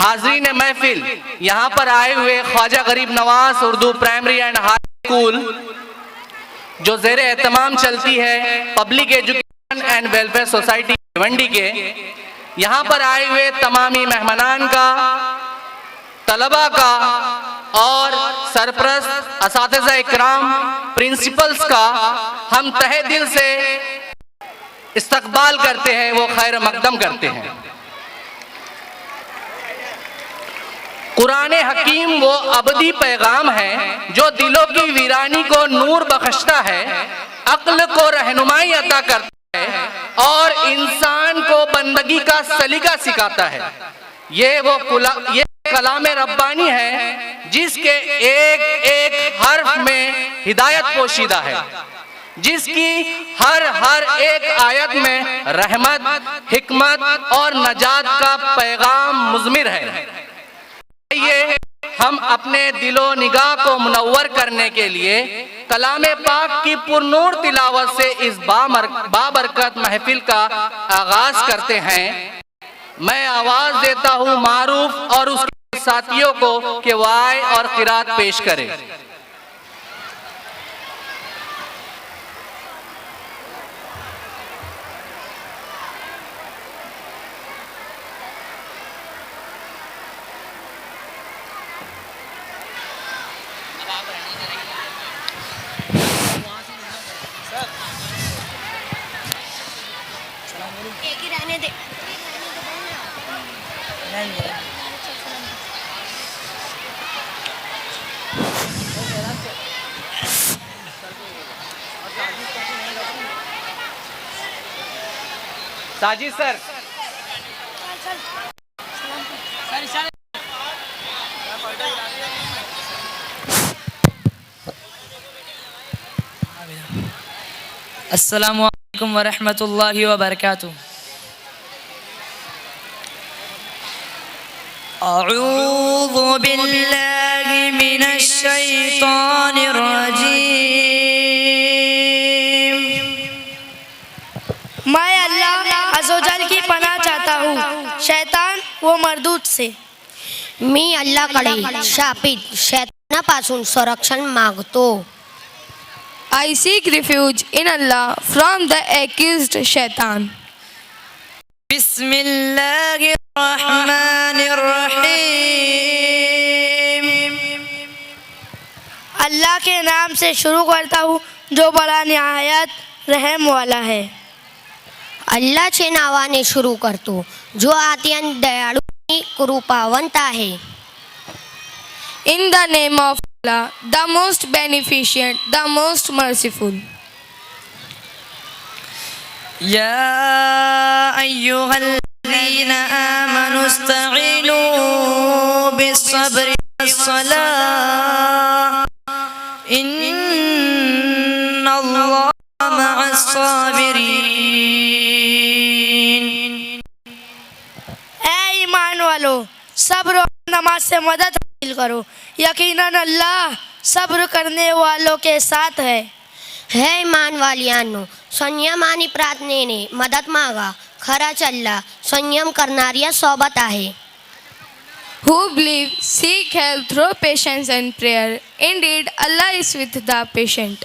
हाजरीन महफिल, यहाँ पर आए हुए ख्वाजा गरीब Nawaz Urdu primary and high school जो ज़ेर एहतमाम चलती है public education and welfare society Bhiwandi के, यहाँ पर आए हुए तमामी मेहमानान का, तलबा का और सरप्रस्त असातिज़ा इकराम प्रिंसिपल्स का हम तहे दिल से इस्तकबाल करते हैं, वो खैर मकदम करते हैं। कुरान हकीम वो अबदी पैगाम है जो दिलों की वीरानी को नूर बख्शता है, अक्ल को रहनुमाई अता करता है और इंसान को बंदगी का सलीका सिखाता है। ये कलाम रब्बानी है जिसके एक एक हर्फ में हिदायत पोशीदा है, जिसकी हर एक आयत में रहमत, हिकमत और नजात का पैगाम मुज़मिर है। ये हम अपने दिलो निगाह को मुनव्वर करने के लिए कलाम पाक की पुरनूर तिलावत से इस बाबरकत महफिल का आगाज करते हैं। मैं आवाज देता हूँ मारूफ और उसके साथियों को कि वाय और क़िरात पेश करें। एक ही रहने दे। साजिद सर, अस्सलामु अलैकुम वरहमतुल्लाहि वबरकातुहू। अऊज़ु बिल्लाहि मिनश शैतानिर रजीम। मैं अल्लाह अज़्ज़वजल की पनाह चाहता हूँ शैतान व मरदूत से। मी अल्लाहकडे शापित शैतानापासून संरक्षण मागतो। I seek refuge in Allah from the accused shaitan. बिस्मिल्लाहिर रहमानिर रहीम। अल्लाह के नाम से शुरू करता हूँ जो बड़ा निहायत रहम वाला है। अल्लाहचे नावाने सुरू करतो जो अत्यंत दयाळू आणि कृपावंत आहे। In the name of Allah, the most beneficent, the most merciful. या अय्युहल्लज़ीना आमनु इस्तईनु बिस्सब्रि वस्सलाह इन्नल्लाहा मअस्साबिरीन। ऐ ईमान वालो, सब्र और नमाज से मदद हासिल करो, यकीनन अल्लाह सब्र करने वालों के साथ है। हे ईमान वालियांनो, संयम आणि प्रार्थनेने मदत मागा, खराच अल्लाह संयम करणाऱ्या सोबत आहे। Who believe, seek help through patience and prayer. Indeed, Allah is with the patient.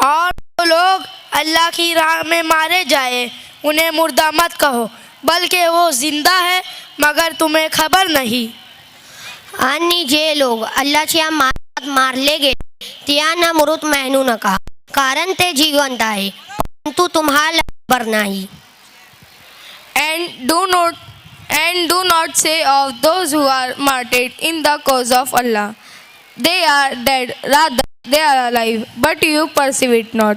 और जो लोग अल्लाह की राह में मारे जाए उन्हें मुर्दा मत कहो, बल्कि वो जिंदा है मगर तुम्हें खबर नहीं। आणि जे लोग अल्लाहच्या मार्गात मारले गेले त्यांना मृत म्हणू नका, कारण ते जिवंत आहे परंतु तुम्हाला खबर नाही। And do not say of those who are martyred in the cause of Allah, they are dead, rather they are alive, but you perceive it not.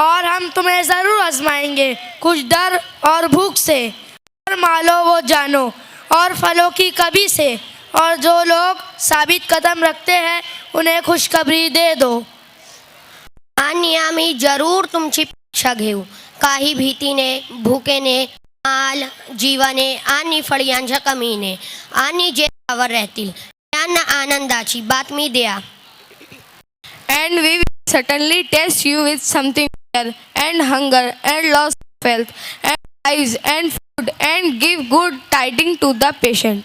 और हम तुम्हें ज़रूर आजमाएंगे कुछ डर और भूख से, और मालो वो जानो और फलों की कभी से, और जो लोग साबित कदम रखते हैं उन्हें खुशखबरी दे दो. आणि आम्ही जरूर तुमची परीक्षा घेऊ. काही भीतीने, भुकेने, माल, जीवाने आणि फळ्यांच्या कमीने, आणि जे त्यावर राहतील त्यांना आनंदाची बातमी द्या. And we will certainly test you with something fear and hunger and loss of health and lives and food and give good tidings to the patient.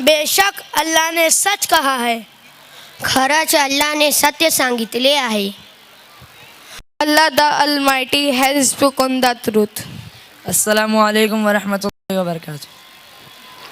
बेशक अल्लाह ने सच कहा है. खरंच अल्लाने सत्य सांगितले आहे. Allah the Almighty has spoken the truth. अस्सलामु अलैकुम व रहमतुल्लाहि व बरकातुहू.